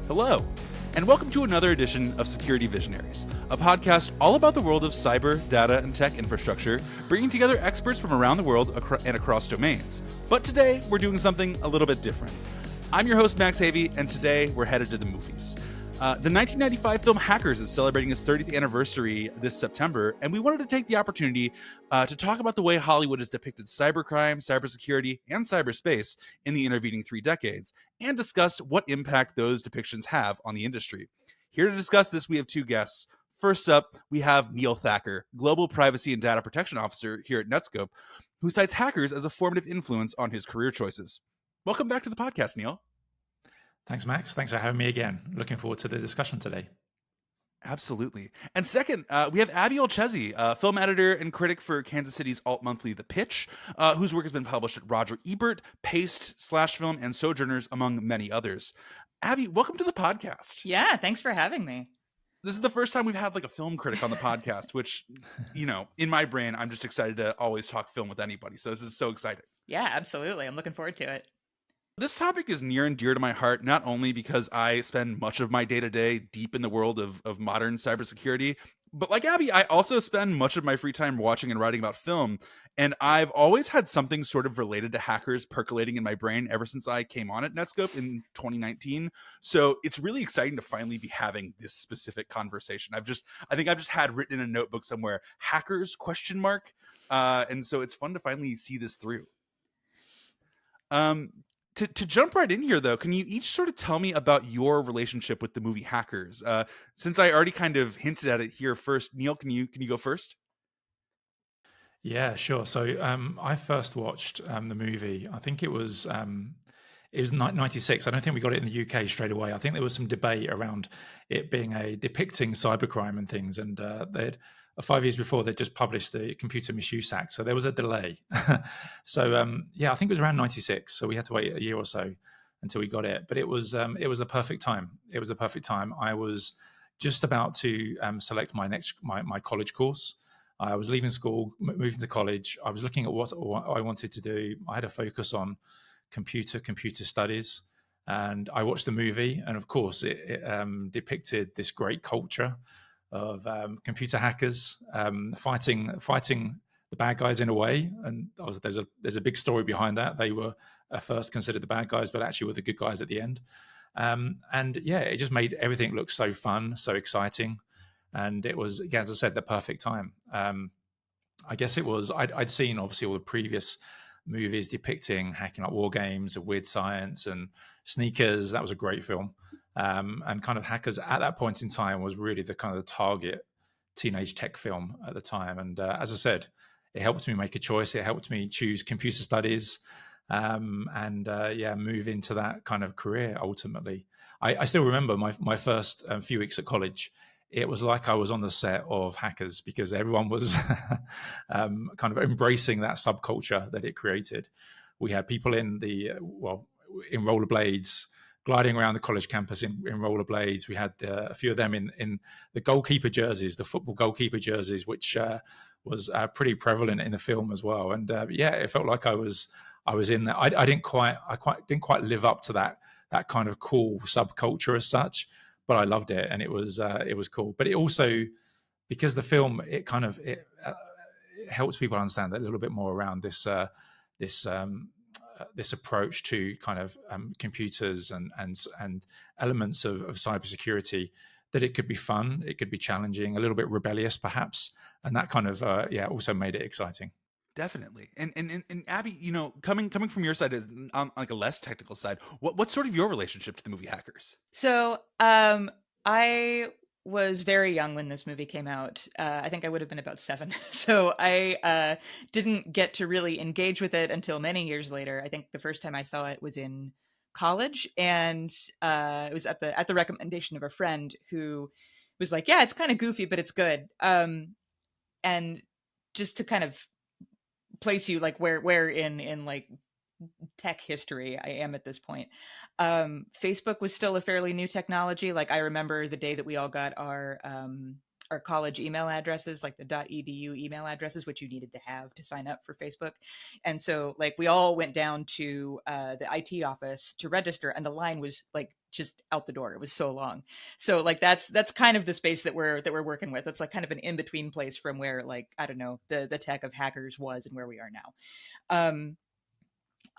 Hello, and welcome to another edition of Security Visionaries, a podcast all about the world of cyber, data, and tech infrastructure, bringing together experts from around the world and across domains. But today, we're doing something a little bit different. I'm your host, Max Havey, and today we're headed to the movies. The 1995 film Hackers is celebrating its 30th anniversary this September, and we wanted to take the opportunity to talk about the way Hollywood has depicted cybercrime, cybersecurity, and cyberspace in the intervening 3 decades, and discuss what impact those depictions have on the industry. Here to discuss this, we have 2 guests. First up, we have Neil Thacker, Global Privacy and Data Protection Officer here at Netskope, who cites hackers as a formative influence on his career choices. Welcome back to the podcast, Neil. Thanks, Max. Thanks for having me again. Looking forward to the discussion today. Absolutely. And second, we have Abby Olcese, film editor and critic for Kansas City's alt monthly The Pitch, whose work has been published at Roger Ebert, Paste, Slash Film, and Sojourners, among many others. Abby, welcome to the podcast. Yeah, thanks for having me. This is the first time we've had like a film critic on the podcast, which, you know, in my brain, I'm just excited to always talk film with anybody. So this is so exciting. Yeah, absolutely. I'm looking forward to it. This topic is near and dear to my heart, not only because I spend much of my day-to-day deep in the world of modern cybersecurity, but like Abby, I also spend much of my free time watching and writing about film, and I've always had something sort of related to hackers percolating in my brain ever since I came on at Netskope in 2019. So it's really exciting to finally be having this specific conversation. I think I've just had written in a notebook somewhere, hackers, ? And so it's fun to finally see this through. To jump right in here, though, can you each sort of tell me about your relationship with the movie Hackers? Since I already kind of hinted at it here first, Neil, can you go first? Yeah, sure. So I first watched the movie. I think it was 96. I don't think we got it in the UK straight away. I think there was some debate around it being depicting cybercrime and things, and they'd 5 years before they just published the Computer Misuse Act, so there was a delay. So I think it was around 96. So we had to wait a year or so until we got it. But it was the perfect time. It was the perfect time. I was just about to select my college course. I was leaving school, moving to college. I was looking at what I wanted to do. I had a focus on computer studies, and I watched the movie. And of course, it depicted this great culture of computer hackers fighting the bad guys in a way, and there's a big story behind that. They were at first considered the bad guys, but actually were the good guys at the end. It just made everything look so fun, so exciting, and it was, as I said, the perfect time. I guess it was. I'd seen obviously all the previous movies depicting hacking like war games and weird science and sneakers. That was a great film. And kind of Hackers at that point in time was really the kind of the target teenage tech film at the time. And as I said, it helped me make a choice. It helped me choose computer studies move into that kind of career ultimately. I still remember my first few weeks at college. It was like I was on the set of Hackers because everyone was kind of embracing that subculture that it created. We had people in rollerblades, gliding around the college campus in rollerblades. We had a few of them in the goalkeeper jerseys, the football goalkeeper jerseys, which was pretty prevalent in the film as well. And it felt like I was in there. I didn't quite live up to that kind of cool subculture as such, but I loved it, and it was cool. But it also, because the film, it helps people understand a little bit more around this approach to kind of computers and elements of cybersecurity, that it could be fun, it could be challenging, a little bit rebellious perhaps, and that kind of also made it exciting. Definitely. And Abby, you know, coming from your side on like a less technical side, what's sort of your relationship to the movie Hackers? So I was very young when this movie came out. I think I would have been about 7. So I didn't get to really engage with it until many years later. I think the first time I saw it was in college, and it was at the recommendation of a friend who was like, yeah, it's kind of goofy, but it's good. And just to kind of place you like where in like tech history I am at this point. Facebook was still a fairly new technology. Like I remember the day that we all got our college email addresses, like the .edu email addresses, which you needed to have to sign up for Facebook. And so like we all went down to the IT office to register, and the line was like just out the door. It was so long. So like that's kind of the space that we're working with. It's like kind of an in between place from where, like, I don't know, the tech of hackers was and where we are now.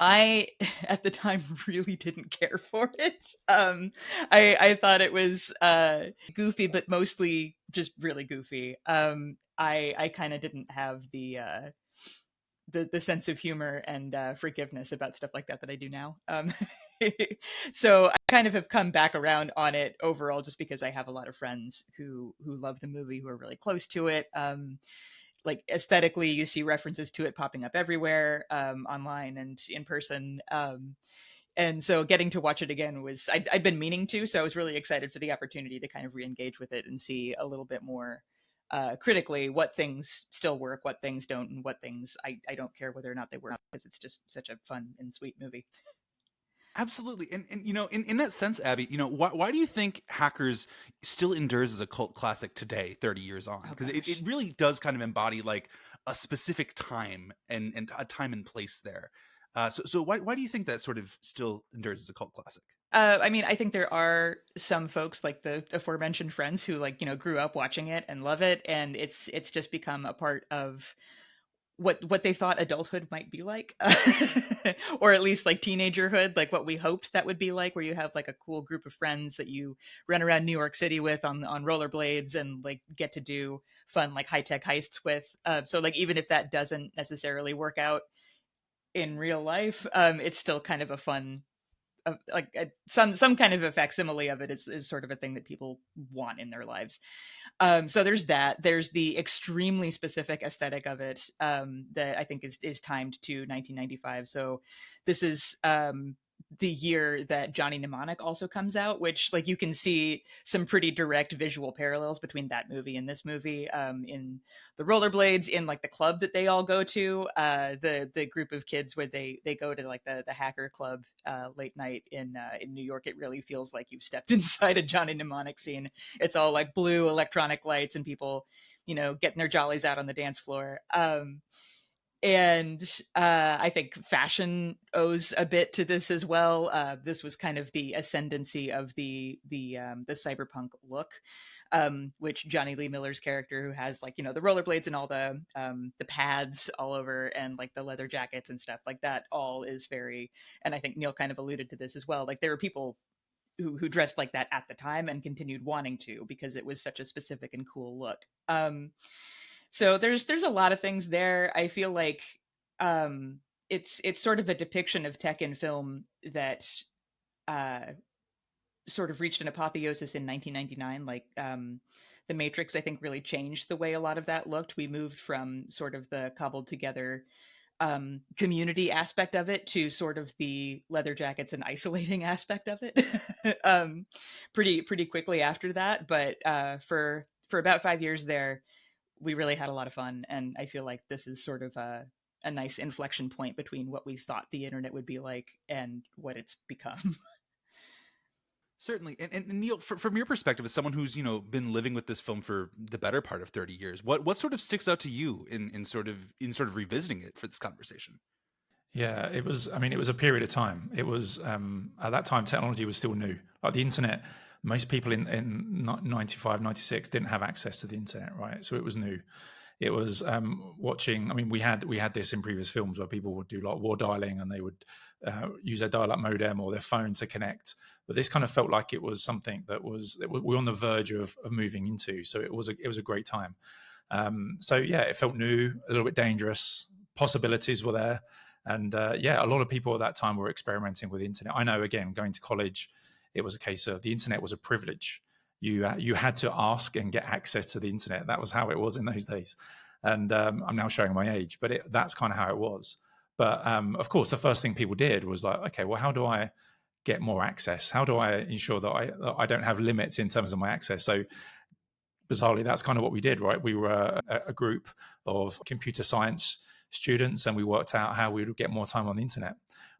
I at the time really didn't care for it. I thought it was goofy, but mostly just really goofy. I kind of didn't have the sense of humor and forgiveness about stuff like that I do now. So I kind of have come back around on it overall, just because I have a lot of friends who love the movie, who are really close to it. Like aesthetically, you see references to it popping up everywhere, online and in person. And so getting to watch it again was, I'd been meaning to, so I was really excited for the opportunity to kind of re-engage with it and see a little bit more critically what things still work, what things don't, and what things I don't care whether or not they work, because it's just such a fun and sweet movie. Absolutely. And you know, in that sense, Abby, you know, why do you think Hackers still endures as a cult classic today, 30 years on? Oh, Because gosh. it really does kind of embody like a specific time and a time and place there. So why do you think that sort of still endures as a cult classic? I mean, I think there are some folks like the aforementioned friends who, like, you know, grew up watching it and love it, and it's just become a part of what they thought adulthood might be like, or at least like teenagerhood, like what we hoped that would be like, where you have like a cool group of friends that you run around New York City with on rollerblades and like get to do fun like high tech heists with. So like even if that doesn't necessarily work out in real life, it's still kind of a fun like some kind of a facsimile of it is sort of a thing that people want in their lives. So there's that. There's the extremely specific aesthetic of it, that I think is timed to 1995. So this is the year that Johnny Mnemonic also comes out, which like you can see some pretty direct visual parallels between that movie and this movie, in the rollerblades, in like the club that they all go to, the group of kids where they go to like the hacker club late night in New York. It really feels like you've stepped inside a Johnny Mnemonic scene. It's all like blue electronic lights and people, you know, getting their jollies out on the dance floor. And I think fashion owes a bit to this as well. This was kind of the ascendancy of the cyberpunk look, which Johnny Lee Miller's character, who has like, you know, the rollerblades and all the pads all over and like the leather jackets and stuff like that, all is very. And I think Neil kind of alluded to this as well. Like there were people who dressed like that at the time and continued wanting to, because it was such a specific and cool look. So there's a lot of things there. I feel like it's sort of a depiction of tech in film that uh, sort of reached an apotheosis in 1999. Like The Matrix, I think, really changed the way a lot of that looked. We moved from sort of the cobbled together community aspect of it to sort of the leather jackets and isolating aspect of it, pretty quickly after that. But for about 5 years there, we really had a lot of fun, and I feel like this is sort of a nice inflection point between what we thought the internet would be like and what it's become. Certainly. And Neil, from your perspective, as someone who's, you know, been living with this film for the better part of 30 years, what sort of sticks out to you in sort of revisiting it for this conversation? Yeah, it was. I mean, it was a period of time. It was at that time technology was still new. Like the internet, most people in 95, 96 didn't have access to the internet, right? So it was new. It was watching. I mean, we had this in previous films where people would do like war dialing and they would use their dial-up modem or their phone to connect. But this kind of felt like it was something that we were on the verge of moving into. So it was a great time. So yeah, it felt new, a little bit dangerous. Possibilities were there. And yeah, a lot of people at that time were experimenting with the internet. I know, again, going to college, it was a case of the internet was a privilege. You had to ask and get access to the internet. That was how it was in those days. And I'm now showing my age, but that's kind of how it was. But of course, the first thing people did was like, okay, well, how do I get more access? How do I ensure that I don't have limits in terms of my access? So bizarrely, that's kind of what we did, right? We were a group of computer science students, and we worked out how we would get more time on the internet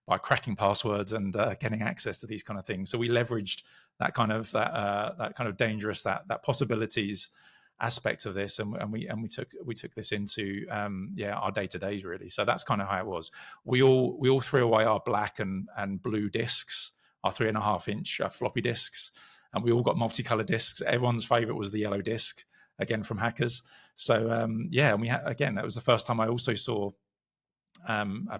by cracking passwords and getting access to these kind of things. So we leveraged that kind of dangerous, that possibilities aspect of this, and we took this into our day to days really. So that's kind of how it was. We all threw away our black and blue discs. our 3.5-inch floppy disks, and we all got multicolored disks. Everyone's favorite was the yellow disk, again from hackers. So and we again, that was the first time I also saw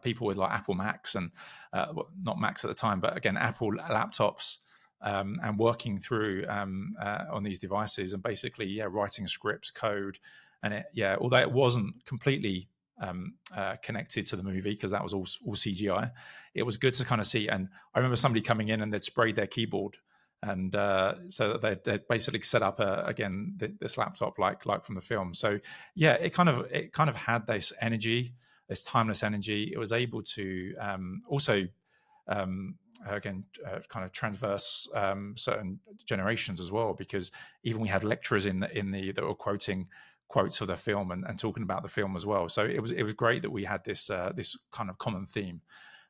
people with like Apple Macs and not Macs at the time, but again Apple laptops, and working through on these devices and basically writing scripts, code, and although it wasn't completely connected to the movie because that was all CGI, it was good to kind of see. And I remember somebody coming in and they'd sprayed their keyboard, and so that they basically set up again this laptop like from the film. So it kind of had this energy, this timeless energy. It was able to also again kind of transverse certain generations as well, because even we had lecturers in the that were quoting quotes of the film and talking about the film as well. So it was great that we had this kind of common theme.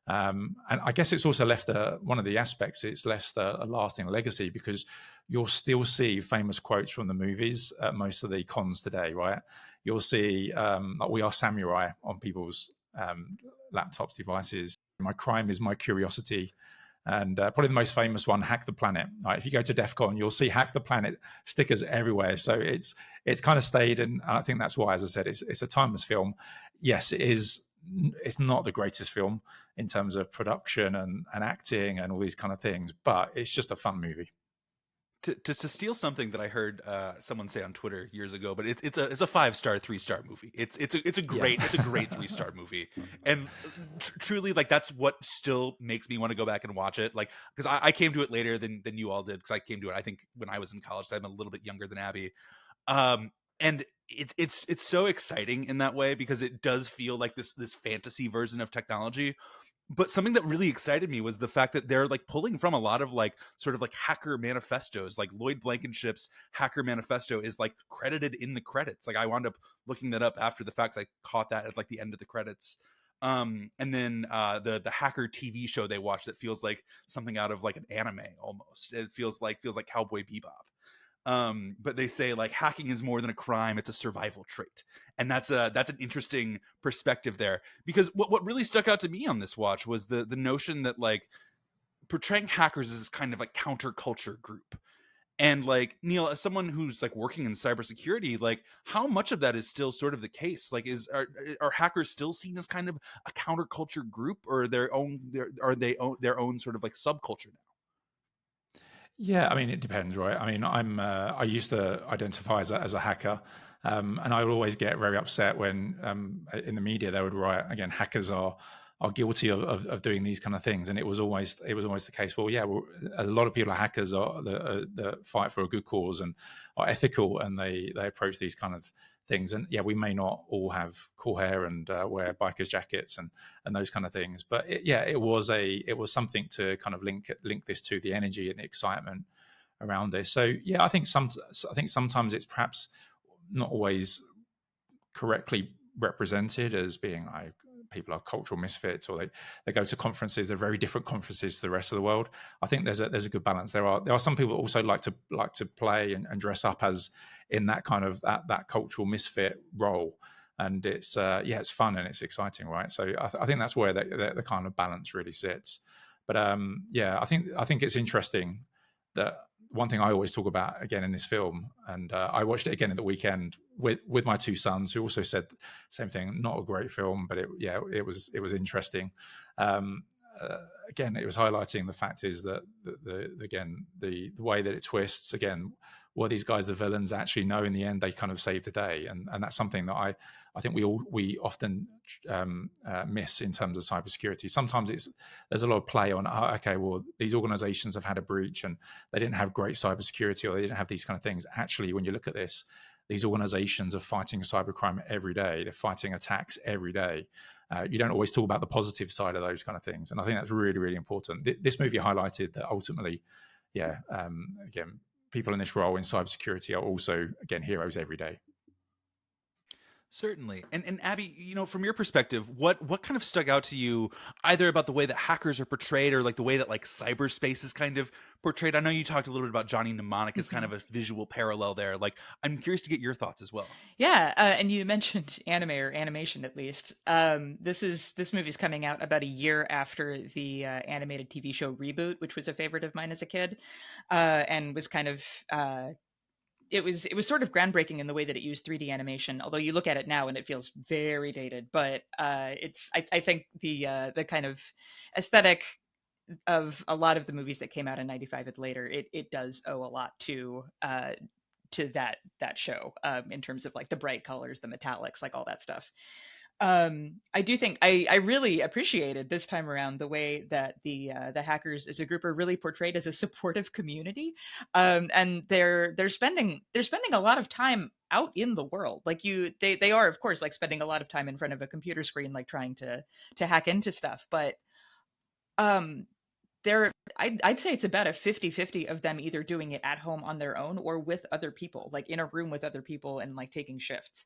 And I guess it's also left one of the aspects. It's left a lasting legacy, because you'll still see famous quotes from the movies at most of the cons today, right? You'll see like "We are samurai" on people's laptops, devices. "My crime is my curiosity." And probably the most famous one, "Hack the Planet." Right? If you go to DEF CON, you'll see "Hack the Planet" stickers everywhere. So it's kind of stayed, and I think that's why, as I said, it's a timeless film. Yes, it is. It's not the greatest film in terms of production and acting and all these kind of things, but it's just a fun movie. To steal something that I heard someone say on Twitter years ago, but it's a 5-star, 3-star movie. It's a great 3-star movie, and truly, like, that's what still makes me want to go back and watch it. Like, because I came to it later than you all did, because I came to it, I think, when I was in college. So I'm a little bit younger than Abby, and it's so exciting in that way, because it does feel like this fantasy version of technology. But something that really excited me was the fact that they're like pulling from a lot of like sort of like hacker manifestos. Like Lloyd Blankenship's Hacker Manifesto is like credited in the credits. Like I wound up looking that up after the fact. I caught that at like the end of the credits. And then the hacker TV show they watch that feels like something out of like an anime almost. It feels like Cowboy Bebop. But they say like hacking is more than a crime; it's a survival trait, and that's an interesting perspective there. Because what really stuck out to me on this watch was the notion that like portraying hackers as this kind of like counterculture group. And like, Neil, as someone who's like working in cybersecurity, like how much of that is still sort of the case? Like, are hackers still seen as kind of a counterculture group, or their own their own sort of like subculture now? Yeah, I mean, it depends, right? I mean, I used to identify as a hacker, and I would always get very upset when in the media they would write, again, hackers are guilty of doing these kind of things, and it was always the case. Well, yeah, a lot of people are hackers that fight for a good cause and are ethical, and they approach these kind of things. And yeah, we may not all have cool hair and wear bikers jackets and those kind of things, but it was something to kind of link this to the energy and the excitement around this. So yeah, I think sometimes it's perhaps not always correctly represented as being like people are cultural misfits, or they go to conferences, they're very different conferences to the rest of the world. I think there's a good balance. There are some people also like to play and dress up as in that kind of that cultural misfit role, and it's it's fun and it's exciting, right? So I think that's where the kind of balance really sits. But I think it's interesting that one thing I always talk about again in this film, and I watched it again at the weekend with my two sons, who also said the same thing. Not a great film, but it was interesting. Again, it was highlighting the fact is that the way that it twists again. Were these guys the villains? Actually, no. In the end, they kind of saved the day, and that's something that I think we often miss in terms of cybersecurity. Sometimes there's a lot of play on okay, well, these organizations have had a breach and they didn't have great cybersecurity, or they didn't have these kind of things. Actually, when you look at this, these organizations are fighting cybercrime every day. They're fighting attacks every day. You don't always talk about the positive side of those kind of things, and I think that's really, really important. This movie highlighted that ultimately, again, people in this role in cybersecurity are also, again, heroes every day. Certainly. And Abby, from your perspective, what kind of stuck out to you either about the way that hackers are portrayed or like the way that like cyberspace is kind of portrayed? I know you talked a little bit about Johnny Mnemonic as kind Mhm. of a visual parallel there. Like, I'm curious to get your thoughts as well. Yeah, and you mentioned anime or animation at least. This movie's coming out about a year after the animated TV show Reboot, which was a favorite of mine as a kid, and was kind of it was sort of groundbreaking in the way that it used 3D animation. Although you look at it now and it feels very dated, but I think the kind of aesthetic of a lot of the movies that came out in '95 and later, it does owe a lot to that show, in terms of like the bright colors, the metallics, like all that stuff. I do think I really appreciated this time around the way that the hackers as a group are really portrayed as a supportive community, and they're spending a lot of time out in the world. Like they are of course like spending a lot of time in front of a computer screen, like trying to hack into stuff, but um there I'd say it's about a 50-50 of them either doing it at home on their own or with other people, like in a room with other people and like taking shifts.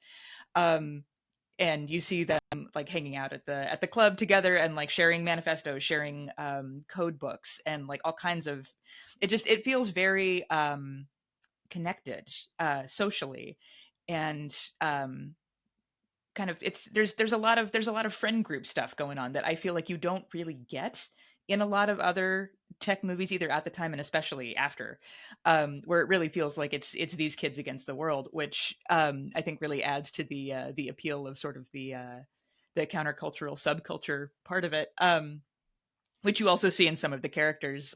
um and you see them like hanging out at the club together and like sharing manifestos, sharing code books, and like all kinds of it feels very connected socially, and kind of it's there's a lot of friend group stuff going on that I feel like you don't really get in a lot of other tech movies, either at the time and especially after, where it really feels like it's these kids against the world, which I think really adds to the appeal of sort of the countercultural subculture part of it. Which you also see in some of the characters.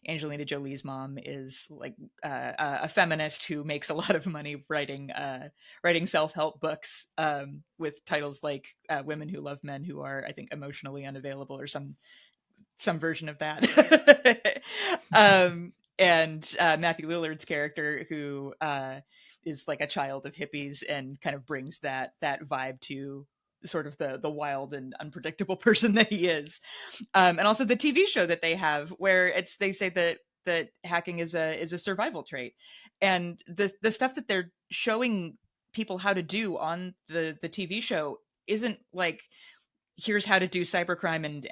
Angelina Jolie's mom is like a feminist who makes a lot of money writing self-help books, with titles like "Women Who Love Men Who Are, I think, Emotionally Unavailable" or some version of that. And Matthew Lillard's character, who is like a child of hippies and kind of brings that vibe to sort of the wild and unpredictable person that he is. And also the TV show that they have, where they say that hacking is a survival trait, and the stuff that they're showing people how to do on the TV show isn't like, here's how to do cybercrime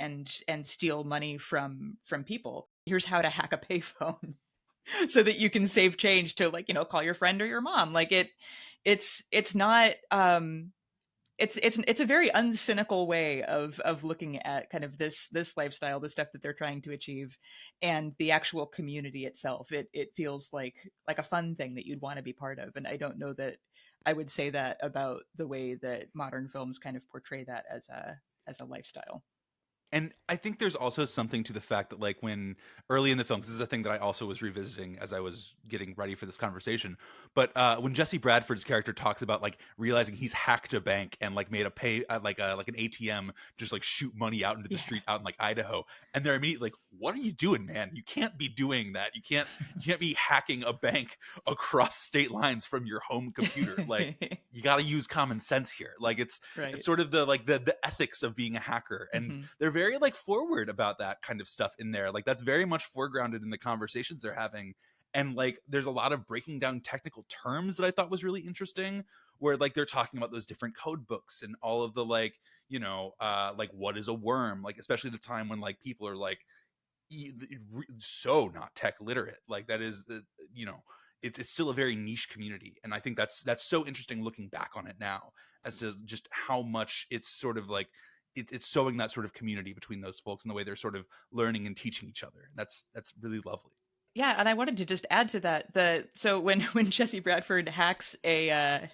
and steal money from people. Here's how to hack a payphone so that you can save change to, like, call your friend or your mom. Like it's not it's a very uncynical way of looking at kind of this lifestyle, the stuff that they're trying to achieve, and the actual community itself. It feels like a fun thing that you'd want to be part of, and I don't know that I would say that about the way that modern films kind of portray that as a lifestyle. And I think there's also something to the fact that, like, when early in the film, 'cause this is a thing that I also was revisiting as I was getting ready for this conversation. But when Jesse Bradford's character talks about like realizing he's hacked a bank and like made a pay like an ATM, just like shoot money out into the Yeah. street out in like Idaho, and they're immediately like, "What are you doing, man? You can't be doing that. You can't be hacking a bank across state lines from your home computer. Like, you got to use common sense here. Like, it's Right. sort of the ethics of being a hacker, and Hmm. they're very like forward about that kind of stuff in there. Like, that's very much foregrounded in the conversations they're having. And like there's a lot of breaking down technical terms that I thought was really interesting, where like they're talking about those different code books and all of the like, like what is a worm, like especially at a time when like people are like so not tech literate. Like that is the it's still a very niche community, and I think that's so interesting looking back on it now as to just how much it's sort of like it's showing that sort of community between those folks and the way they're sort of learning and teaching each other. That's really lovely. Yeah, and I wanted to just add to that, so when when Jesse Bradford hacks a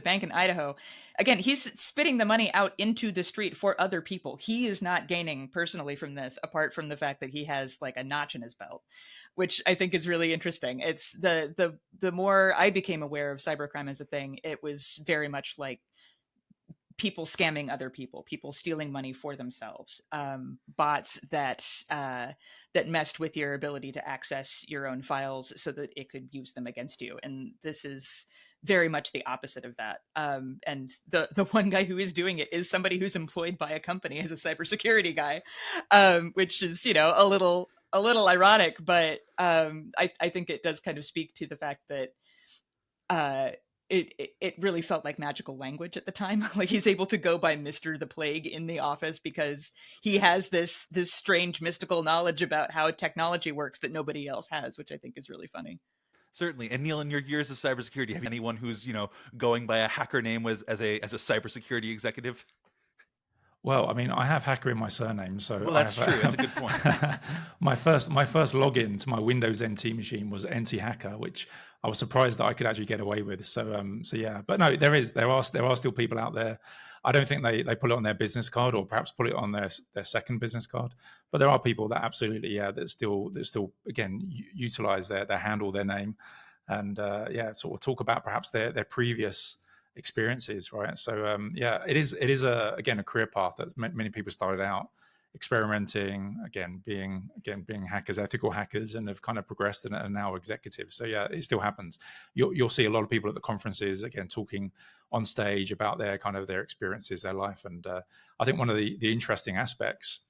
bank in Idaho, again, he's spitting the money out into the street for other people. He is not gaining personally from this, apart from the fact that he has like a notch in his belt, which I think is really interesting. It's the more I became aware of cybercrime as a thing, it was very much like people scamming other people, people stealing money for themselves, bots that messed with your ability to access your own files so that it could use them against you. And this is very much the opposite of that. And the one guy who is doing it is somebody who's employed by a company as a cybersecurity guy, which is a little ironic, but I think it does kind of speak to the fact that it really felt like magical language at the time. Like he's able to go by Mr. the Plague in the office because he has this strange mystical knowledge about how technology works that nobody else has, which I think is really funny. Certainly. And Neil, in your years of cybersecurity, have you anyone who's, going by a hacker name as a cybersecurity executive? Well, I mean, I have hacker in my surname, so Well, I that's have true. That's a good point. my first login to my Windows NT machine was NT Hacker, which I was surprised that I could actually get away with. So yeah, but no, there are still people out there. I don't think they put it on their business card, or perhaps put it on their second business card. But there are people that absolutely, yeah, that still again utilize their handle, their name, and yeah, sort of talk about perhaps their previous experiences, right? So yeah, it is again a career path that many people started out experimenting, being hackers, ethical hackers, and have kind of progressed and are now executives. So yeah, it still happens. You'll see a lot of people at the conferences again talking on stage about their experiences, their life, and I think one of the interesting aspects.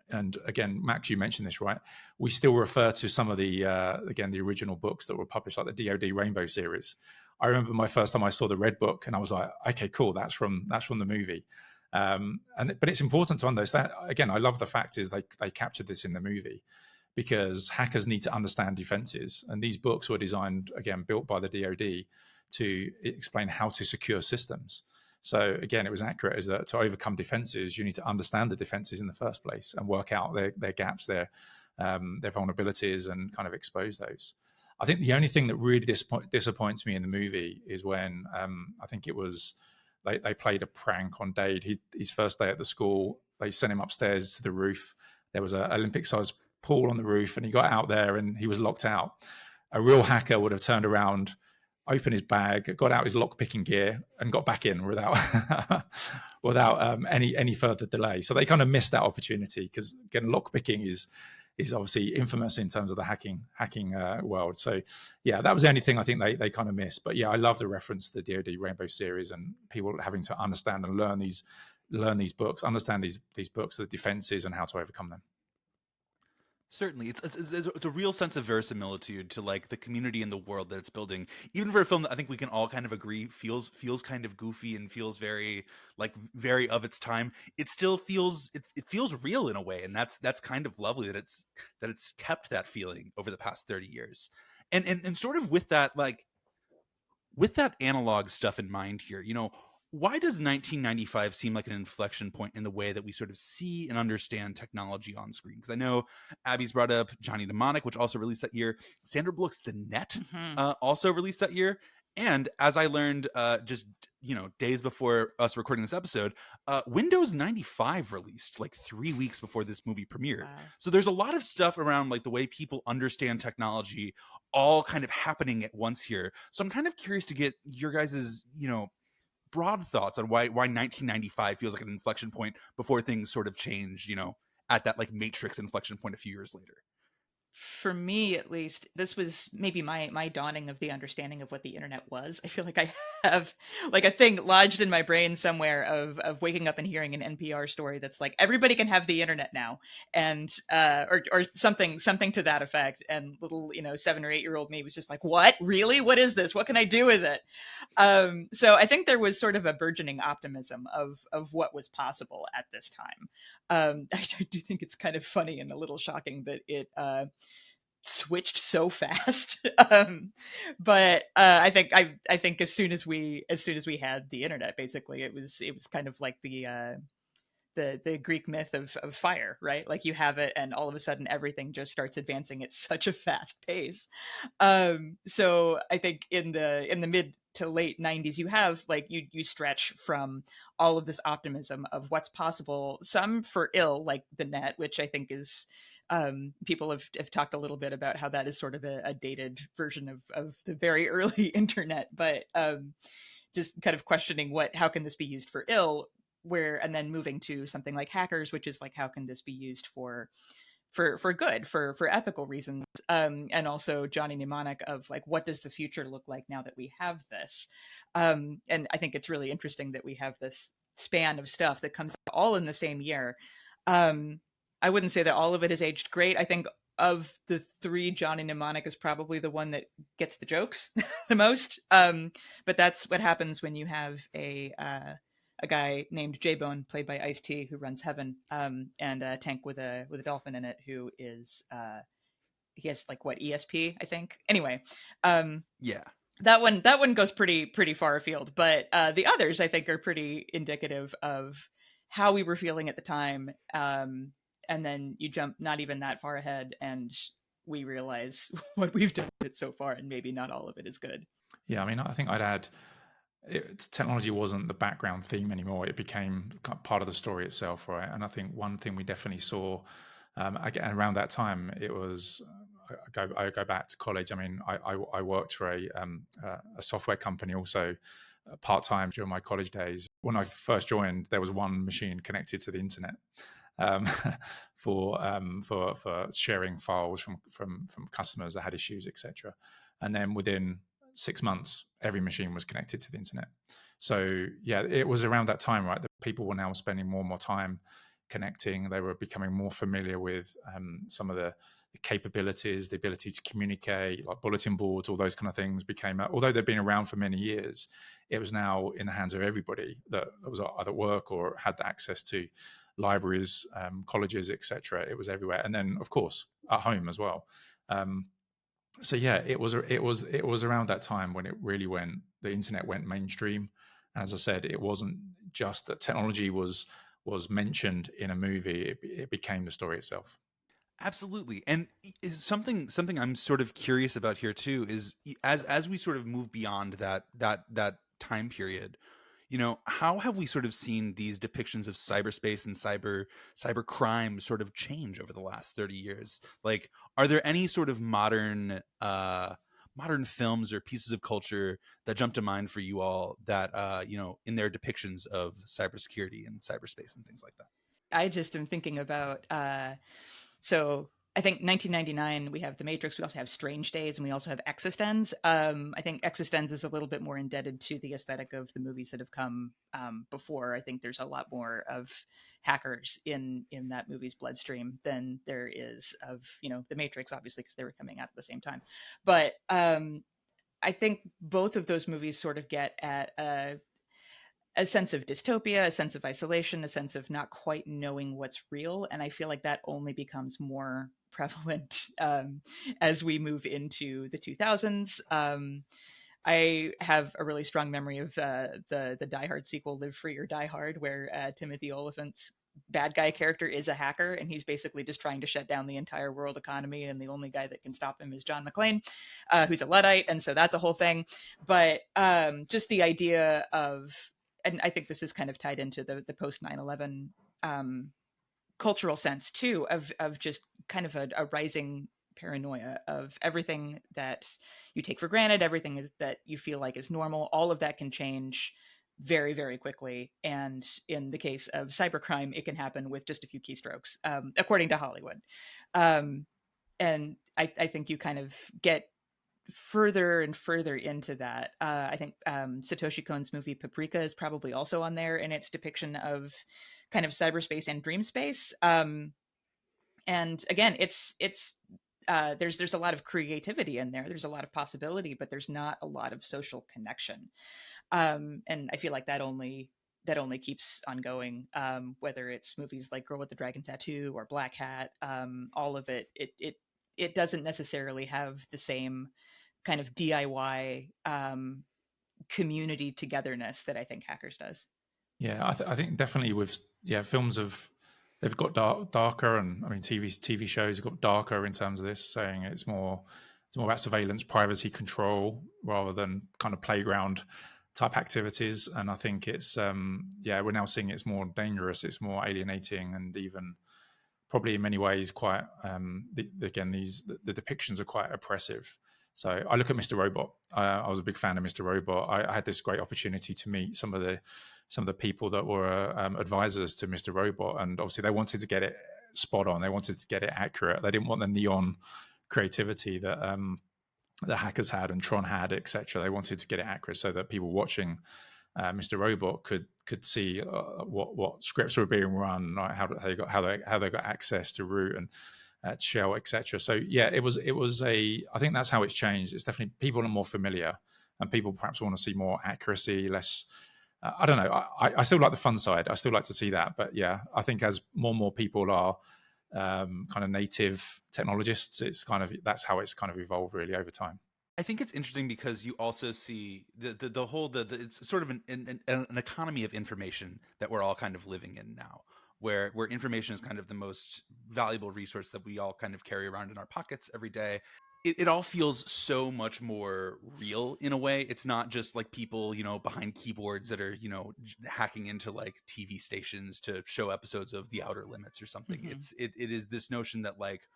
And again, Max, you mentioned this, right? We still refer to some of the the original books that were published, like the DoD Rainbow series. I remember my first time I saw the Red Book, and I was like, okay, cool, that's from the movie. But it's important to understand. Again, I love the fact is they captured this in the movie because hackers need to understand defenses, and these books were designed, again, built by the DoD to explain how to secure systems. So again, it was accurate as that to overcome defenses, you need to understand the defenses in the first place and work out their gaps, their vulnerabilities, and kind of expose those. I think the only thing that really disappoints me in the movie is when I think it was they played a prank on Dade. His first day at the school, they sent him upstairs to the roof. There was an Olympic-sized pool on the roof, and he got out there and he was locked out. A real hacker would have turned around, opened his bag, got out his lock-picking gear, and got back in without any further delay. So they kind of missed that opportunity because again, lock-picking is obviously infamous in terms of the hacking world. So yeah, that was the only thing I think they kind of missed. But yeah, I love the reference to the DoD Rainbow series and people having to understand and learn these books, understand these books, the defenses, and how to overcome them. Certainly, it's a real sense of verisimilitude to like the community and the world that it's building. Even for a film that I think we can all kind of agree feels kind of goofy and feels very very of its time. It still feels it feels real in a way, and that's kind of lovely that it's kept that feeling over the past 30 years. And sort of with that analog stuff in mind here, why does 1995 seem like an inflection point in the way that we sort of see and understand technology on screen? Because I know Abby's brought up Johnny Mnemonic, which also released that year. Sandra Bullock's The Net also released that year. And as I learned just days before us recording this episode, Windows 95 released like 3 weeks before this movie premiered. Wow. So there's a lot of stuff around like the way people understand technology all kind of happening at once here. So I'm kind of curious to get your guys's, broad thoughts on why 1995 feels like an inflection point before things sort of changed, at that like Matrix inflection point a few years later. For me, at least, this was maybe my dawning of the understanding of what the internet was. I feel like I have like a thing lodged in my brain somewhere of waking up and hearing an NPR story that's like everybody can have the internet now, and or something to that effect. And little 7 or 8 year old me was just like, what, really? What is this? What can I do with it? So I think there was sort of a burgeoning optimism of what was possible at this time. I do think it's kind of funny and a little shocking that it switched so fast. But I think as soon as we had the internet, basically it was kind of like the Greek myth of fire, right? Like you have it and all of a sudden everything just starts advancing at such a fast pace. So I think in the mid to late 90s, you have like you stretch from all of this optimism of what's possible, some for ill, like the net, which I think is people have talked a little bit about how that is sort of a dated version of the very early internet, but just kind of questioning how can this be used for ill, and then moving to something like hackers, which is like how can this be used for good, for ethical reasons, and also Johnny Mnemonic of like what does the future look like now that we have this, and I think it's really interesting that we have this span of stuff that comes all in the same year. I wouldn't say that all of it has aged great. I think of the three, Johnny Mnemonic is probably the one that gets the jokes the most. But that's what happens when you have a guy named J-Bone, played by Ice-T, who runs Heaven, and a tank with a dolphin in it, who is he has like what, ESP, I think. Anyway, Yeah. that one goes pretty far afield, but the others I think are pretty indicative of how we were feeling at the time. And then you jump not even that far ahead, and we realize what we've done with it so far, and maybe not all of it is good. Yeah, I mean, I think I'd add, technology wasn't the background theme anymore. It became part of the story itself, right? And I think one thing we definitely saw, again, around that time, it was, I go back to college. I mean, I worked for a software company also part-time during my college days. When I first joined, there was one machine connected to the internet um, for sharing files from customers that had issues, etc. And then within 6 months, every machine was connected to the internet. So yeah, it was around that time, right, that people were now spending more and more time connecting. They were becoming more familiar with some of the capabilities, the ability to communicate, like bulletin boards, all those kind of things became, although they've been around for many years, it was now in the hands of everybody that was either at work or had access to libraries, colleges, etc. It was everywhere, and then of course at home as well. So yeah, it was around that time when the internet went mainstream. As I said, it wasn't just that technology was mentioned in a movie; it became the story itself. Absolutely. And is something I'm sort of curious about here too is as we sort of move beyond that time period, how have we sort of seen these depictions of cyberspace and cybercrime sort of change over the last 30 years? Like, are there any sort of modern films or pieces of culture that jump to mind for you all that in their depictions of cybersecurity and cyberspace and things like that? I just am thinking about so I think 1999 we have The Matrix, we also have Strange Days, and we also have Existenz. I think Existenz is a little bit more indebted to the aesthetic of the movies that have come before. I think there's a lot more of hackers in that movie's bloodstream than there is of The Matrix, obviously, because they were coming out at the same time. But I think both of those movies sort of get at a sense of dystopia, a sense of isolation, a sense of not quite knowing what's real. And I feel like that only becomes more prevalent as we move into the 2000s. I have a really strong memory of the Die Hard sequel, Live Free or Die Hard, where Timothy Olyphant's bad guy character is a hacker, and he's basically just trying to shut down the entire world economy, and the only guy that can stop him is John McClane, who's a Luddite, and so that's a whole thing. But just the idea of, and I think this is kind of tied into the post 9/11 cultural sense too, of just kind of a rising paranoia of everything that you take for granted, everything that you feel like is normal. All of that can change very, very quickly. And in the case of cybercrime, it can happen with just a few keystrokes, according to Hollywood. And I think you kind of get further and further into that. I think Satoshi Kon's movie Paprika is probably also on there in its depiction of kind of cyberspace and dream space. And again, it's there's a lot of creativity in there. There's a lot of possibility, but there's not a lot of social connection. And I feel like that only keeps on going. Whether it's movies like Girl with the Dragon Tattoo or Black Hat, all of it doesn't necessarily have the same kind of DIY community togetherness that I think Hackers does. Yeah, I think definitely with films they've got darker, and I mean TV shows have got darker in terms of this, saying it's more about surveillance, privacy control rather than kind of playground type activities. And I think it's we're now seeing it's more dangerous, it's more alienating, and even probably in many ways quite the depictions are quite oppressive. So I look at Mr. Robot. I was a big fan of Mr. Robot. I had this great opportunity to meet some of the people that were advisors to Mr. Robot, and obviously they wanted to get it spot on. They wanted to get it accurate. They didn't want the neon creativity that the hackers had and Tron had, etc. They wanted to get it accurate so that people watching Mr. Robot could see what scripts were being run, right? how they got access to root at Shell, etc. So yeah, it was I think that's how it's changed. It's definitely people are more familiar, and people perhaps want to see more accuracy, less. I don't know. I still like the fun side. I still like to see that, but yeah, I think as more and more people are kind of native technologists, it's kind of that's how it's kind of evolved really over time. I think it's interesting because you also see the whole it's sort of an economy of information that we're all kind of living in now, where information is kind of the most valuable resource that we all kind of carry around in our pockets every day. It all feels so much more real in a way. It's not just like people, behind keyboards that are, hacking into like TV stations to show episodes of The Outer Limits or something. Mhm. It is this notion that like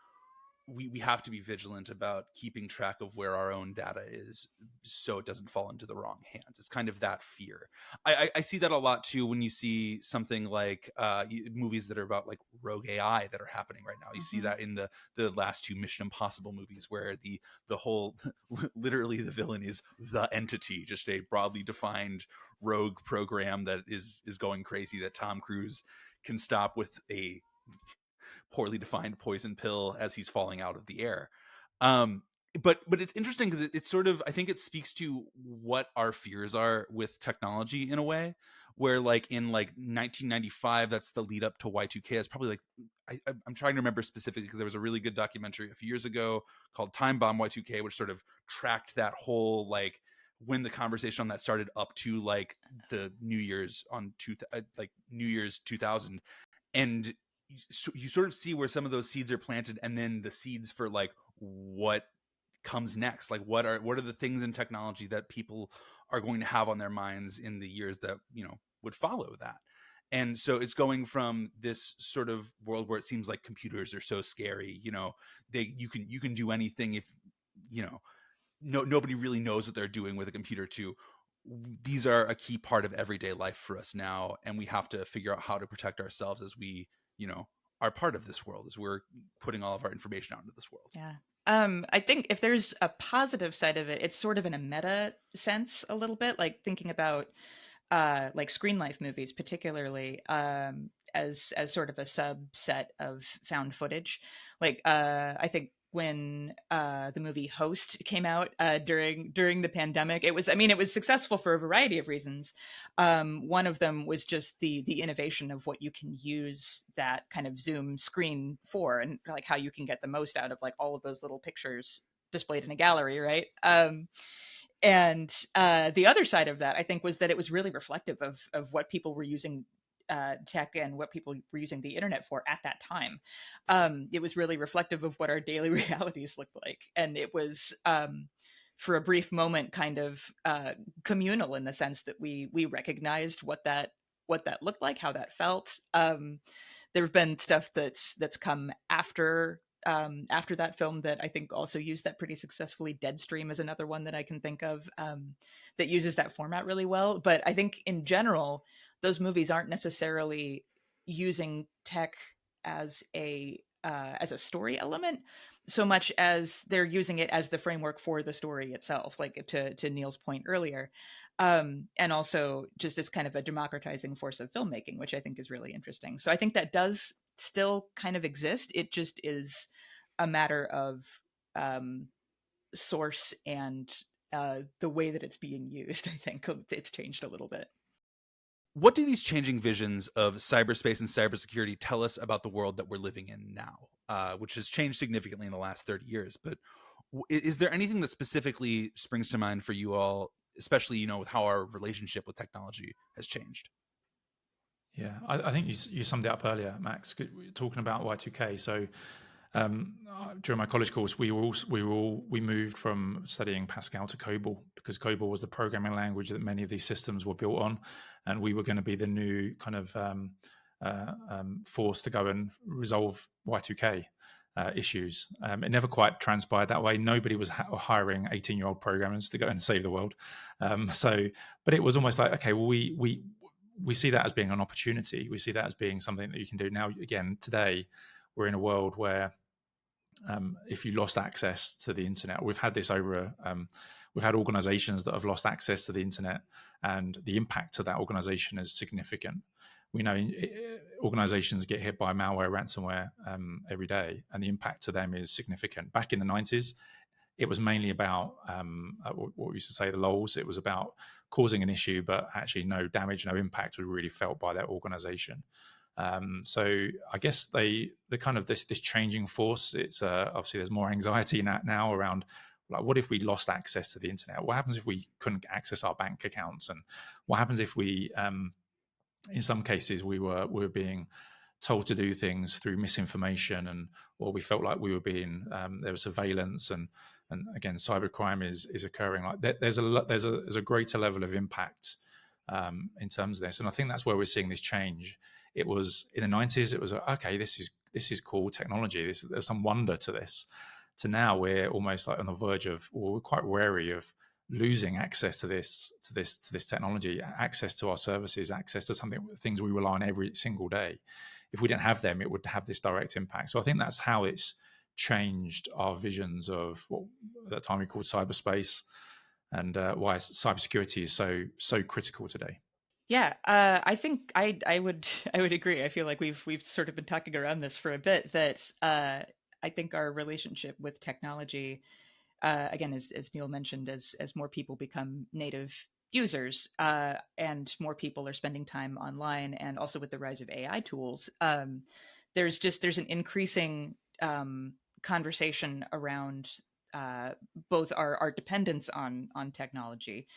we have to be vigilant about keeping track of where our own data is so it doesn't fall into the wrong hands. It's kind of that fear. I see that a lot too when you see something like movies that are about like rogue AI that are happening right now. You see that in the last two Mission Impossible movies where the whole literally the villain is the entity, just a broadly defined rogue program that is going crazy that Tom Cruise can stop with a poorly defined poison pill as he's falling out of the air. Um, but it's interesting because it's sort of, I think it speaks to what our fears are with technology in a way, where like in like 1995, that's the lead up to Y2K. It's probably like I'm trying to remember specifically because there was a really good documentary a few years ago called Time Bomb Y2K, which sort of tracked that whole like when the conversation on that started up to like the New Year's like New Year's 2000, and you sort of see where some of those seeds are planted, and then the seeds for like what comes next, like what are the things in technology that people are going to have on their minds in the years that would follow that. And so it's going from this sort of world where it seems like computers are so scary, you can do anything if nobody really knows what they're doing with a computer, to these are a key part of everyday life for us now, and we have to figure out how to protect ourselves as we are part of this world, as we're putting all of our information out into this world. Yeah. I think if there's a positive side of it, it's sort of in a meta sense a little bit, like thinking about like screen life movies, particularly as sort of a subset of found footage. Like I think when the movie Host came out during the pandemic, it was successful for a variety of reasons. One of them was just the innovation of what you can use that kind of zoom screen for, and like how you can get the most out of like all of those little pictures displayed in a gallery, right? And the other side of that, I think, was that it was really reflective of what people were using tech and what people were using the internet for at that time. It was really reflective of what our daily realities looked like, and it was for a brief moment kind of communal in the sense that we recognized what that looked like, how that felt. There have been stuff that's come after that film that I think also used that pretty successfully. Deadstream is another one that I can think of that uses that format really well. But I think in general, those movies aren't necessarily using tech as a story element so much as they're using it as the framework for the story itself, like to Neil's point earlier. And also just as kind of a democratizing force of filmmaking, which I think is really interesting. So I think that does still kind of exist. It just is a matter of source and the way that it's being used. I think it's changed a little bit. What do these changing visions of cyberspace and cybersecurity tell us about the world that we're living in now, which has changed significantly in the last 30 years? But is there anything that specifically springs to mind for you all, especially, with how our relationship with technology has changed? Yeah, I think you summed it up earlier, Max, talking about Y2K. So during my college course, we moved from studying Pascal to COBOL, because COBOL was the programming language that many of these systems were built on, and we were going to be the new kind of force to go and resolve Y2K issues. It never quite transpired that way. Nobody was hiring 18-year-old programmers to go and save the world. But it was almost like, okay, well, we see that as being an opportunity. We see that as being something that you can do. Now, again, today, we're in a world where if you lost access to the internet, we've had this over, we've had organizations that have lost access to the internet, and the impact of that organization is significant. we know organizations get hit by malware, ransomware every day, and the impact to them is significant. Back in the 90s, it was mainly about what we used to say, the lols. It was about causing an issue, but actually no damage, no impact was really felt by that organization. So I guess the kind of this changing force, it's obviously there's more anxiety now around, like, what if we lost access to the internet? What happens if we couldn't access our bank accounts? And what happens if we, in some cases, we were being told to do things through misinformation, or we felt like we were being there was surveillance, and again, cybercrime is occurring. Like there's a greater level of impact in terms of this, and I think that's where we're seeing this change. It was in the 90s. It was okay. This is cool technology. There's some wonder to this. To now, we're almost like on the verge of, or we're quite wary of losing access to this technology, access to our services, access to things we rely on every single day. If we didn't have them, it would have this direct impact. So I think that's how it's changed our visions of what at that time we called cyberspace, and why cybersecurity is so critical today. Yeah, I think I would agree. I feel like we've sort of been talking around this for a bit, that I think our relationship with technology, again, as Neil mentioned, as more people become native users, and more people are spending time online, and also with the rise of AI tools, there's an increasing conversation around both our dependence on technology,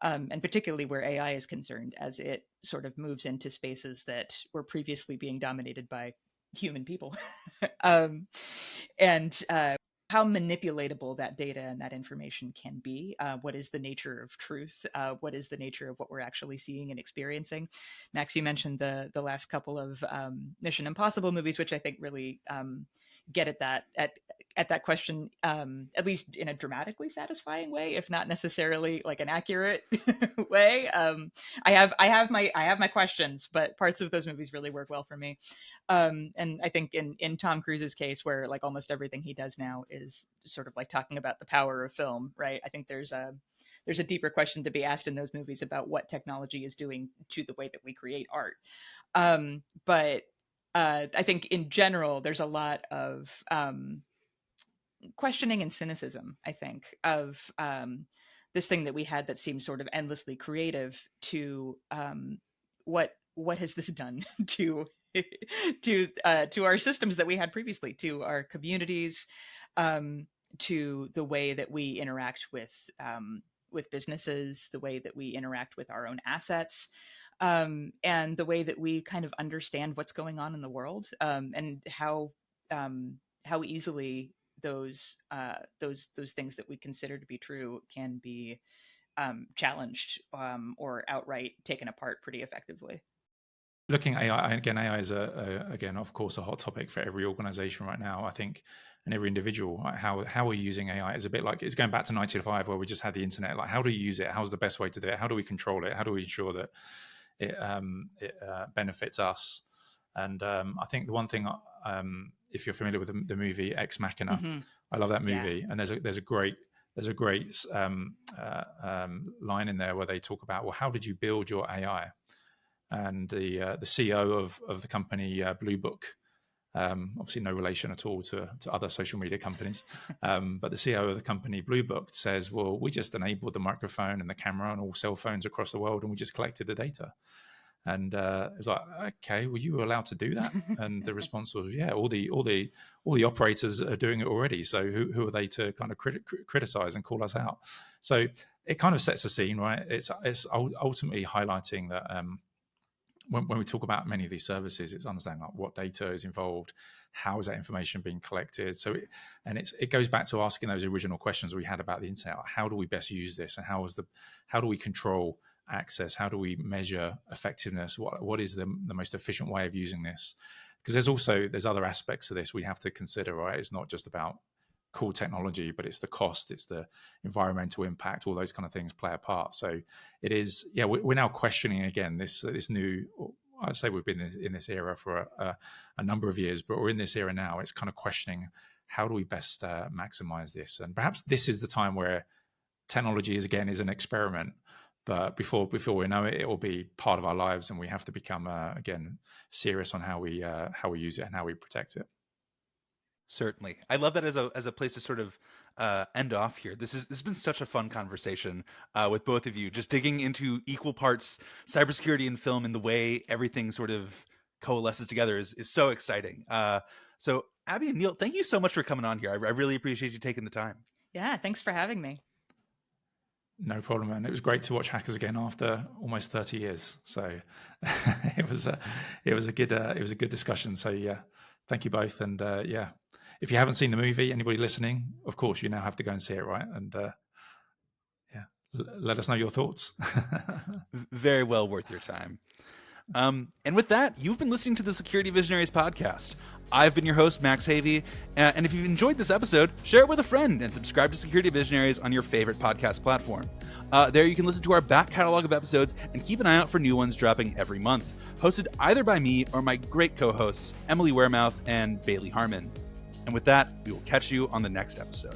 and particularly where AI is concerned, as it sort of moves into spaces that were previously being dominated by human people, and how manipulatable that data and that information can be. What is the nature of truth? What is the nature of what we're actually seeing and experiencing? Max, you mentioned the last couple of Mission Impossible movies, which I think really get at that question, at least in a dramatically satisfying way, if not necessarily like an accurate way. I have my questions, but parts of those movies really work well for me. And I think in Tom Cruise's case, where like almost everything he does now is sort of like talking about the power of film, right? I think there's a deeper question to be asked in those movies about what technology is doing to the way that we create art. But I think in general, there's a lot of questioning and cynicism, I think, of this thing that we had that seemed sort of endlessly creative, to what has this done to our systems that we had previously, to our communities, to the way that we interact with businesses, the way that we interact with our own assets, and the way that we kind of understand what's going on in the world, and how easily those things that we consider to be true can be challenged, or outright taken apart pretty effectively. Looking at AI, again, AI is again, of course, a hot topic for every organization right now, I think, and every individual. How we're using AI is a bit like, it's going back to 1905, where we just had the internet. Like, how do you use it? How's the best way to do it? How do we control it? How do we ensure that it benefits us? And I think the one thing, if you're familiar with the movie Ex Machina, mm-hmm. I love that movie. Yeah. And there's a great line in there where they talk about, well, how did you build your AI? And the CEO of the company Blue Book, obviously no relation at all to other social media companies, but the CEO of the company Blue Book says, well, we just enabled the microphone and the camera on all cell phones across the world, and we just collected the data. And it was like, okay, well, you were allowed to do that? And the response was, yeah, all the operators are doing it already. So who are they to kind of criticize and call us out? So it kind of sets the scene, right? It's ultimately highlighting that when we talk about many of these services, it's understanding like what data is involved, how is that information being collected. So it goes back to asking those original questions we had about the internet. How do we best use this, and how do we control access? How do we measure effectiveness? What is the most efficient way of using this? Because there's other aspects of this we have to consider, right? It's not just about cool technology, but it's the cost, it's the environmental impact, all those kind of things play a part. So it is, yeah, we're now questioning again this new, I'd say we've been in this era for a number of years, but we're in this era now. It's kind of questioning, how do we best maximize this? And perhaps this is the time where technology is an experiment, But before we know it, it will be part of our lives, and we have to become again serious on how we use it and how we protect it. Certainly, I love that as a place to sort of end off here. This has been such a fun conversation with both of you, just digging into equal parts cybersecurity and film, and the way everything sort of coalesces together is so exciting. So Abby and Neil, thank you so much for coming on here. I really appreciate you taking the time. Yeah, thanks for having me. No problem, and it was great to watch Hackers again after almost 30 years. So it was a good discussion. So yeah, thank you both, and yeah. If you haven't seen the movie, anybody listening, of course, you now have to go and see it, right? And yeah, let us know your thoughts. Very well worth your time. And with that, you've been listening to the Security Visionaries podcast. I've been your host, Max Havey, and if you've enjoyed this episode, share it with a friend and subscribe to Security Visionaries on your favorite podcast platform. There you can listen to our back catalog of episodes and keep an eye out for new ones dropping every month, hosted either by me or my great co-hosts, Emily Wearmouth and Bailey Harmon. And with that, we will catch you on the next episode.